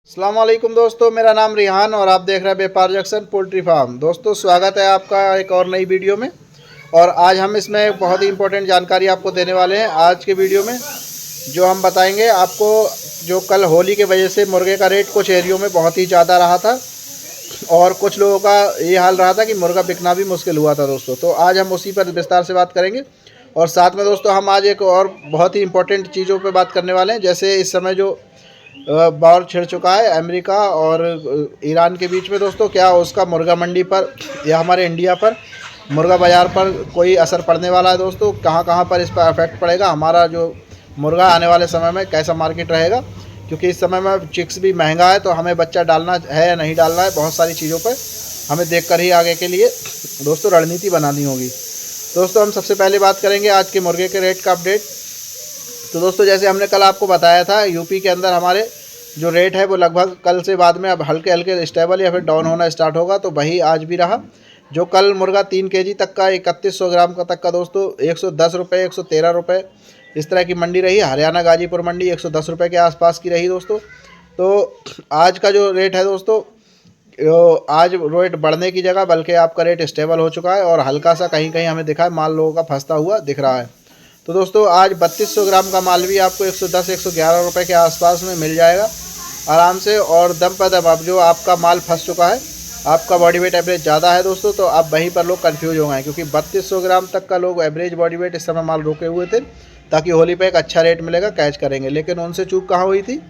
अस्सलाम वालेकुम दोस्तों, मेरा नाम रिहान और आप देख रहे हैं व्यापार जंक्शन पोल्ट्री फार्म। दोस्तों स्वागत है आपका एक और नई वीडियो में। और आज हम इसमें बहुत ही इंपॉर्टेंट जानकारी आपको देने वाले हैं। आज के वीडियो में जो हम बताएंगे आपको, जो कल होली के वजह से मुर्गे का रेट कुछ एरियो में बहुत ही ज़्यादा रहा था और कुछ लोगों का ये हाल रहा था कि मुर्गा बिकना भी मुश्किल हुआ था दोस्तों। तो आज हम उसी पर विस्तार से बात करेंगे। और साथ में दोस्तों हम आज एक और बहुत ही इंपॉर्टेंट चीज़ों पर बात करने वाले हैं। जैसे इस समय जो वॉर छिड़ चुका है अमेरिका और ईरान के बीच में दोस्तों, क्या उसका मुर्गा मंडी पर या हमारे इंडिया पर मुर्गा बाज़ार पर कोई असर पड़ने वाला है दोस्तों? कहाँ कहाँ पर इस पर इफेक्ट पड़ेगा? हमारा जो मुर्गा आने वाले समय में कैसा मार्केट रहेगा? क्योंकि इस समय में चिक्स भी महंगा है, तो हमें बच्चा डालना है या नहीं डालना है, बहुत सारी चीज़ों पर हमें देखकर ही आगे के लिए दोस्तों रणनीति बनानी होगी। दोस्तों हम सबसे पहले बात करेंगे आज के मुर्गे के रेट का अपडेट। तो दोस्तों जैसे हमने कल आपको बताया था, यूपी के अंदर हमारे जो रेट है वो लगभग कल से बाद में अब हल्के हल्के स्टेबल या फिर डाउन होना स्टार्ट होगा। तो वही आज भी रहा। जो कल मुर्गा 3 केजी तक का 3100 ग्राम का तक का दोस्तों 110 रुपये 113 रुपये इस तरह की मंडी रही। हरियाणा गाजीपुर मंडी 110 रुपये के आसपास की रही दोस्तों। तो आज का जो रेट है दोस्तों, आज रेट बढ़ने की जगह बल्कि आपका रेट स्टेबल हो चुका है और हल्का सा कहीं कहीं हमें दिखा है माल लोगों का फंसता हुआ दिख रहा है। तो दोस्तों आज 3200 ग्राम का माल भी आपको 110-111 रुपये के आसपास में मिल जाएगा आराम से। और दम पर दम अब जो आपका माल फंस चुका है, आपका बॉडी वेट एवरेज ज़्यादा है दोस्तों, तो अब वहीं पर लोग कंफ्यूज हो गए हैं। क्योंकि 3200 ग्राम तक का लोग एवरेज बॉडी वेट इस समय माल रोके हुए थे ताकि होली पे एक अच्छा रेट मिलेगा, कैच करेंगे। लेकिन उनसे चूक कहाँ हुई थी?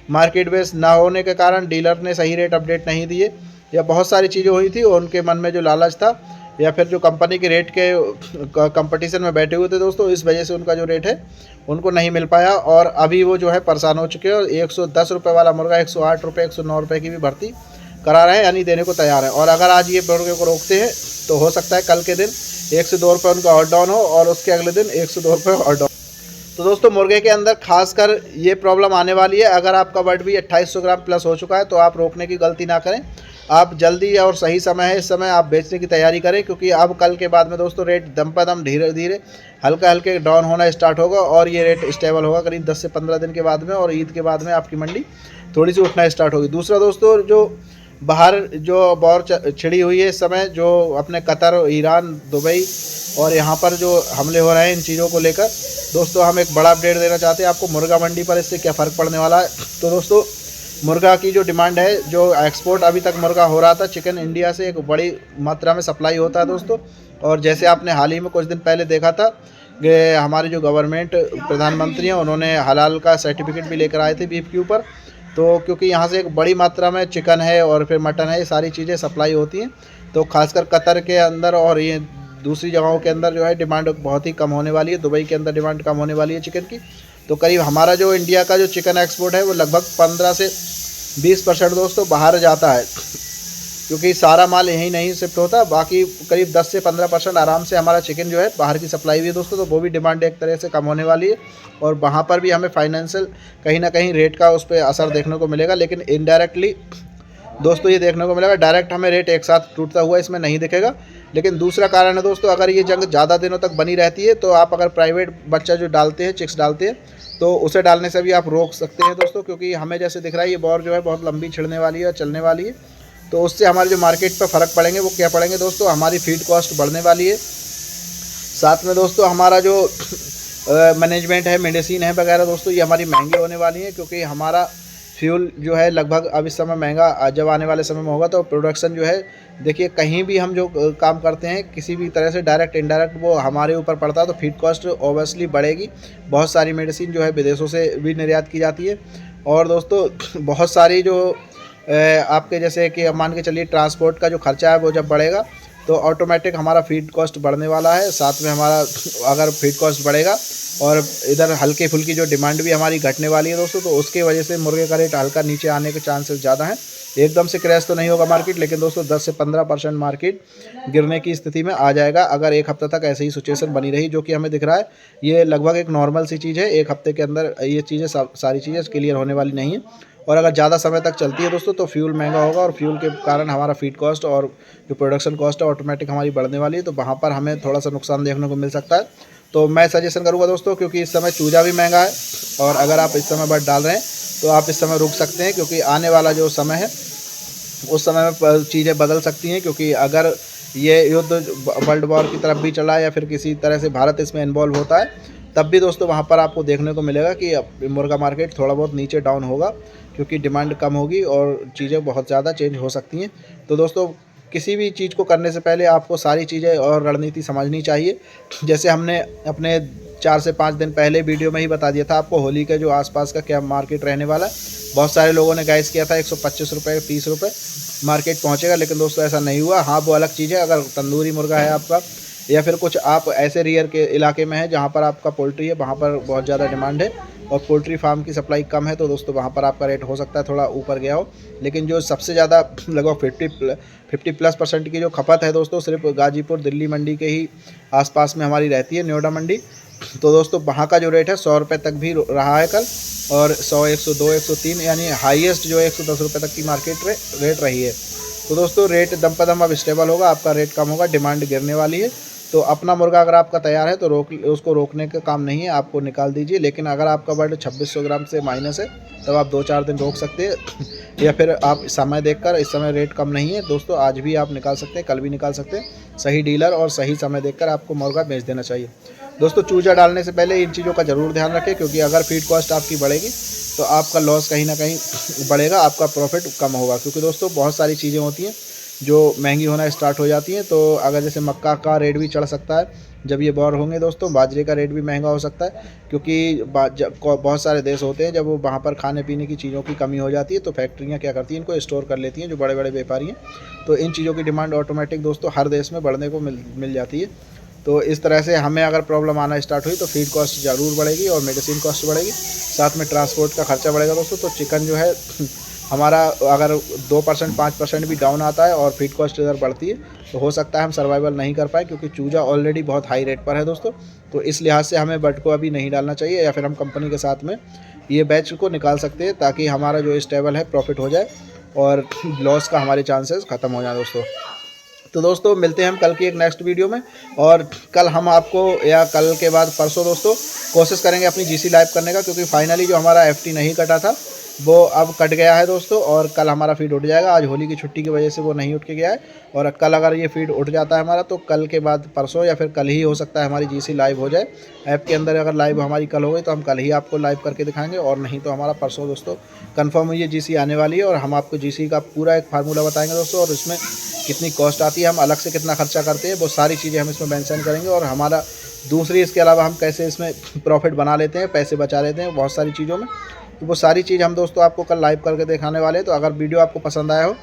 मार्केट बेस ना होने के कारण डीलर ने सही रेट अपडेट नहीं दिए, या बहुत सारी चीज़ें हुई थी। उनके मन में जो लालच था या फिर जो कंपनी के रेट के कंपटीशन में बैठे हुए थे दोस्तों, इस वजह से उनका जो रेट है उनको नहीं मिल पाया। और अभी वो जो है परेशान हो चुके हैं और 110 रुपये वाला मुर्गा 108 रुपये 109 रुपये की भी भर्ती करा रहे हैं, यानी देने को तैयार है। और अगर आज ये मुर्गे को रोकते हैं तो हो सकता है कल के दिन 1 से 2 रुपये उनका और डाउन हो और उसके अगले दिन 1 से 2 रुपये और डाउन। तो दोस्तों मुर्गे के अंदर खासकर ये प्रॉब्लम आने वाली है। अगर आपका बट भी 2800 ग्राम प्लस हो चुका है तो आप रोकने की गलती ना करें। आप जल्दी और सही समय है, इस समय आप बेचने की तैयारी करें। क्योंकि अब कल के बाद में दोस्तों रेट दम पर दम धीरे धीरे हल्का हल्के डाउन होना स्टार्ट होगा और ये रेट स्टेबल होगा करीब 10 से 15 दिन के बाद में। और ईद के बाद में आपकी मंडी थोड़ी सी उठना स्टार्ट होगी। दूसरा दोस्तों, जो बाहर जो वॉर छिड़ी हुई है इस समय, जो अपने कतर, ईरान, दुबई और यहाँ पर जो हमले हो रहे हैं, इन चीज़ों को लेकर दोस्तों हम एक बड़ा अपडेट देना चाहते हैं आपको। मुर्गा मंडी पर इससे क्या फ़र्क पड़ने वाला है? तो दोस्तों मुर्गा की जो डिमांड है, जो एक्सपोर्ट अभी तक मुर्गा हो रहा था चिकन इंडिया से, एक बड़ी मात्रा में सप्लाई होता है दोस्तों। और जैसे आपने हाल ही में कुछ दिन पहले देखा था कि हमारी जो गवर्नमेंट प्रधानमंत्री हैं, उन्होंने हलाल का सर्टिफिकेट भी लेकर आए थे बीफ के ऊपर। तो क्योंकि यहाँ से एक बड़ी मात्रा में चिकन है और फिर मटन है, ये सारी चीज़ें सप्लाई होती हैं। तो खासकर कतर के अंदर और ये दूसरी जगहों के अंदर जो है डिमांड बहुत ही कम होने वाली है। दुबई के अंदर डिमांड कम होने वाली है चिकन की। तो करीब हमारा जो इंडिया का जो चिकन एक्सपोर्ट है वो लगभग 15 से 20% दोस्तों बाहर जाता है। क्योंकि सारा माल यहीं नहीं शिफ्ट होता, बाकी करीब 10 से 15% आराम से हमारा चिकन जो है बाहर की सप्लाई भी है दोस्तों। तो वो भी डिमांड एक तरह से कम होने वाली है और वहाँ पर भी हमें फाइनेंशियल कहीं ना कहीं रेट का उस पर असर देखने को मिलेगा। लेकिन इनडायरेक्टली दोस्तों ये देखने को मिलेगा, डायरेक्ट हमें रेट एक साथ टूटता हुआ इसमें नहीं दिखेगा। लेकिन दूसरा कारण है दोस्तों, अगर ये जंग ज़्यादा दिनों तक बनी रहती है तो आप अगर प्राइवेट बच्चा जो डालते हैं, चिक्स डालते हैं, तो उसे डालने से भी आप रोक सकते हैं दोस्तों। क्योंकि हमें जैसे दिख रहा है ये वॉर जो है बहुत लंबी छिड़ने वाली है और चलने वाली है। तो उससे हमारे जो मार्केट पर फ़र्क पड़ेंगे वो क्या पड़ेंगे दोस्तों? हमारी फीड कॉस्ट बढ़ने वाली है। साथ में दोस्तों हमारा जो मैनेजमेंट है, मेडिसिन है वगैरह दोस्तों, ये हमारी महंगी होने वाली है। क्योंकि हमारा फ्यूल जो है लगभग अब इस समय महंगा, जब आने वाले समय में होगा तो प्रोडक्शन जो है, देखिए कहीं भी हम जो काम करते हैं किसी भी तरह से डायरेक्ट इनडायरेक्ट वो हमारे ऊपर पड़ता है। तो फीड कॉस्ट ओबियसली बढ़ेगी। बहुत सारी मेडिसिन जो है विदेशों से भी निर्यात की जाती है। और दोस्तों बहुत सारी जो आपके जैसे कि मान के चलिए ट्रांसपोर्ट का जो खर्चा है वो जब बढ़ेगा तो ऑटोमेटिक हमारा फीड कॉस्ट बढ़ने वाला है। साथ में हमारा अगर फीड कॉस्ट बढ़ेगा और इधर हल्की फुल्की जो डिमांड भी हमारी घटने वाली है दोस्तों, तो उसकी वजह से मुर्गे का रेट हल्का नीचे आने के चांसेस ज़्यादा हैं। एकदम से क्रैश तो नहीं होगा मार्केट, लेकिन दोस्तों 10 से 15% मार्केट गिरने की स्थिति में आ जाएगा अगर एक हफ्ते तक ऐसे ही सिचुएशन बनी रही, जो कि हमें दिख रहा है। ये लगभग एक नॉर्मल सी चीज़ है, एक हफ्ते के अंदर ये चीज़ें सारी चीज़ें क्लियर होने वाली नहीं है। और अगर ज़्यादा समय तक चलती है दोस्तों तो फ्यूल महंगा होगा और फ्यूल के कारण हमारा फीड कॉस्ट और जो प्रोडक्शन कॉस्ट है ऑटोमेटिक हमारी बढ़ने वाली है। तो वहाँ पर हमें थोड़ा सा नुकसान देखने को मिल सकता है। तो मैं सजेशन करूँगा दोस्तों, क्योंकि इस समय चूजा भी महंगा है और अगर आप इस समय बट डाल रहे हैं तो आप इस समय रुक सकते हैं, क्योंकि आने वाला जो समय है उस समय में चीज़ें बदल सकती हैं। क्योंकि अगर ये युद्ध वर्ल्ड वॉर की तरफ भी चला या फिर किसी तरह से भारत इसमें इन्वॉल्व होता है, तब भी दोस्तों वहाँ पर आपको देखने को मिलेगा कि मुर्गा मार्केट थोड़ा बहुत नीचे डाउन होगा, क्योंकि डिमांड कम होगी और चीज़ें बहुत ज़्यादा चेंज हो सकती हैं। तो दोस्तों किसी भी चीज़ को करने से पहले आपको सारी चीज़ें और रणनीति समझनी चाहिए। जैसे हमने अपने 4 से 5 दिन पहले वीडियो में ही बता दिया था आपको होली के जो आसपास का क्या मार्केट रहने वाला है। बहुत सारे लोगों ने गाइस किया था 125 रुपये 30 रुपये मार्केट पहुंचेगा, लेकिन दोस्तों ऐसा नहीं हुआ। हाँ, वो अलग चीज़ है, अगर तंदूरी मुर्गा है आपका या फिर कुछ आप ऐसे रियर के इलाके में है जहाँ पर आपका पोल्ट्री है, वहाँ पर बहुत ज़्यादा डिमांड है और पोल्ट्री फार्म की सप्लाई कम है, तो दोस्तों वहाँ पर आपका रेट हो सकता है थोड़ा ऊपर गया हो। लेकिन जो सबसे ज़्यादा लगभग 50+ की जो खपत है दोस्तों, सिर्फ गाजीपुर दिल्ली मंडी के ही आसपास में हमारी रहती है, नोएडा मंडी। तो दोस्तों वहाँ का जो रेट है 100 रुपये तक भी रहा है कल, और 100, 102, 103 यानी हाईएस्ट जो है 110 रुपये तक की मार्केट रेट रही है। तो दोस्तों रेट दम पर दम अब स्टेबल होगा, आपका रेट कम होगा, डिमांड गिरने वाली है। तो अपना मुर्गा अगर आपका तैयार है तो उसको रोकने का काम नहीं है, आपको निकाल दीजिए। लेकिन अगर आपका बर्ड 2600 ग्राम से माइनस है तब आप 2-4 दिन रोक सकते हैं या फिर आप समय देखकर, इस समय रेट कम नहीं है दोस्तों, आज भी आप निकाल सकते हैं, कल भी निकाल सकते हैं। सही डीलर और सही समय देखकर आपको मुर्गा बेच देना चाहिए। दोस्तों चूजा डालने से पहले इन चीज़ों का ज़रूर ध्यान रखें, क्योंकि अगर फीड कॉस्ट आपकी बढ़ेगी तो आपका लॉस कहीं ना कहीं बढ़ेगा, आपका प्रॉफिट कम होगा। क्योंकि दोस्तों बहुत सारी चीज़ें होती हैं जो महंगी होना स्टार्ट हो जाती हैं। तो अगर जैसे मक्का का रेट भी चढ़ सकता है जब ये वॉर होंगे दोस्तों, बाजरे का रेट भी महंगा हो सकता है, क्योंकि बहुत सारे देश होते हैं जब वो वहाँ पर खाने पीने की चीज़ों की कमी हो जाती है तो फैक्ट्रियाँ क्या करती हैं, इनको स्टोर कर लेती हैं जो बड़े बड़े व्यापारी हैं। तो इन चीज़ों की डिमांड ऑटोमेटिक दोस्तों हर देश में बढ़ने को मिल जाती है। तो इस तरह से हमें अगर प्रॉब्लम आना स्टार्ट हुई तो फीड कॉस्ट ज़रूर बढ़ेगी और मेडिसिन कॉस्ट बढ़ेगी, साथ में ट्रांसपोर्ट का खर्चा बढ़ेगा दोस्तों। तो चिकन जो है हमारा अगर 2% 5% भी डाउन आता है और फीड कॉस्ट इधर बढ़ती है तो हो सकता है हम सर्वाइवल नहीं कर पाए, क्योंकि चूजा ऑलरेडी बहुत हाई रेट पर है दोस्तों। तो इस लिहाज से हमें बर्ड को अभी नहीं डालना चाहिए, या फिर हम कंपनी के साथ में ये बैच को निकाल सकते हैं ताकि हमारा जो स्टेबल है प्रॉफिट हो जाए और लॉस का हमारे चांसेस ख़त्म हो जाए दोस्तों। तो दोस्तों मिलते हैं हम कल की एक नेक्स्ट वीडियो में, और कल हम आपको या कल के बाद परसों दोस्तों कोशिश करेंगे अपनी जीसी लाइव करने का, क्योंकि फाइनली जो हमारा एफटी नहीं कटा था वो अब कट गया है दोस्तों, और कल हमारा फीड उठ जाएगा। आज होली की छुट्टी की वजह से वो नहीं उठ के गया है, और कल अगर ये फीड उठ जाता है हमारा तो कल के बाद परसों या फिर कल ही हो सकता है हमारी जीसी लाइव हो जाए ऐप के अंदर। अगर लाइव हमारी कल हो गई तो हम कल ही आपको लाइव करके दिखाएंगे, और नहीं तो हमारा परसों दोस्तों कंफर्म हुई है जीसी आने वाली है। और हम आपको जीसी का पूरा एक फार्मूला बताएंगे दोस्तों, और इसमें कितनी कॉस्ट आती है, हम अलग से कितना खर्चा करते हैं, वो सारी चीज़ें हम इसमें मेंशन करेंगे। और हमारा दूसरी इसके अलावा हम कैसे इसमें प्रॉफिट बना लेते हैं, पैसे बचा लेते हैं बहुत सारी चीज़ों में, तो वो सारी चीज़ हम दोस्तों आपको कल लाइव करके दिखाने वाले हैं। तो अगर वीडियो आपको पसंद आया हो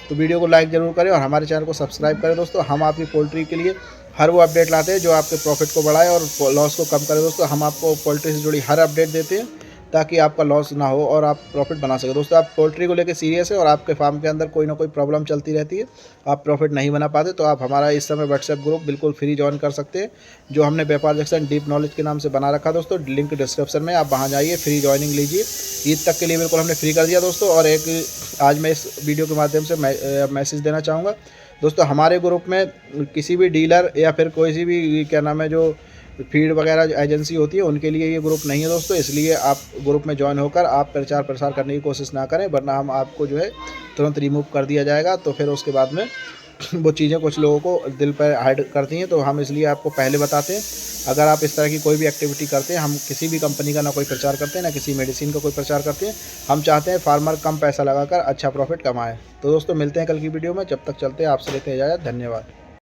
तो वीडियो को लाइक ज़रूर करें और हमारे चैनल को सब्सक्राइब करें दोस्तों। हम आपकी पोल्ट्री के लिए हर वो अपडेट लाते हैं जो आपके प्रॉफिट को बढ़ाए और लॉस को कम करे दोस्तों। हम आपको पोल्ट्री से जुड़ी हर अपडेट देते हैं ताकि आपका लॉस ना हो और आप प्रॉफिट बना सकें दोस्तों। आप पोल्ट्री को लेकर सीरियस है और आपके फार्म के अंदर कोई ना कोई प्रॉब्लम चलती रहती है, आप प्रॉफिट नहीं बना पाते, तो आप हमारा इस समय व्हाट्सएप ग्रुप बिल्कुल फ्री ज्वाइन कर सकते हैं, जो हमने व्यापार जंक्शन डीप नॉलेज के नाम से बना रखा दोस्तों। लिंक डिस्क्रिप्शन में, आप वहाँ जाइए, फ्री ज्वाइनिंग लीजिए। ईद तक के लिए बिल्कुल हमने फ्री कर दिया दोस्तों। और एक आज मैं इस वीडियो के माध्यम से मैसेज देना चाहूँगा दोस्तों, हमारे ग्रुप में किसी भी डीलर या फिर कोई सी भी क्या नाम है जो फीड वगैरह एजेंसी होती है उनके लिए ये ग्रुप नहीं है दोस्तों। इसलिए आप ग्रुप में ज्वाइन होकर आप प्रचार प्रसार करने की कोशिश ना करें, वरना हम आपको जो है तुरंत रिमूव कर दिया जाएगा। तो फिर उसके बाद में वो चीज़ें कुछ लोगों को दिल पर हाइड करती हैं, तो हम इसलिए आपको पहले बताते हैं। अगर आप इस तरह की कोई भी एक्टिविटी करते हैं, हम किसी भी कंपनी का ना कोई प्रचार करते हैं ना किसी मेडिसिन का कोई प्रचार करते हैं। हम चाहते हैं फार्मर कम पैसा लगाकर अच्छा प्रॉफिट कमाए। तो दोस्तों मिलते हैं कल की वीडियो में, जब तक चलते हैं आपसे लेते हैं इजाज़त। धन्यवाद।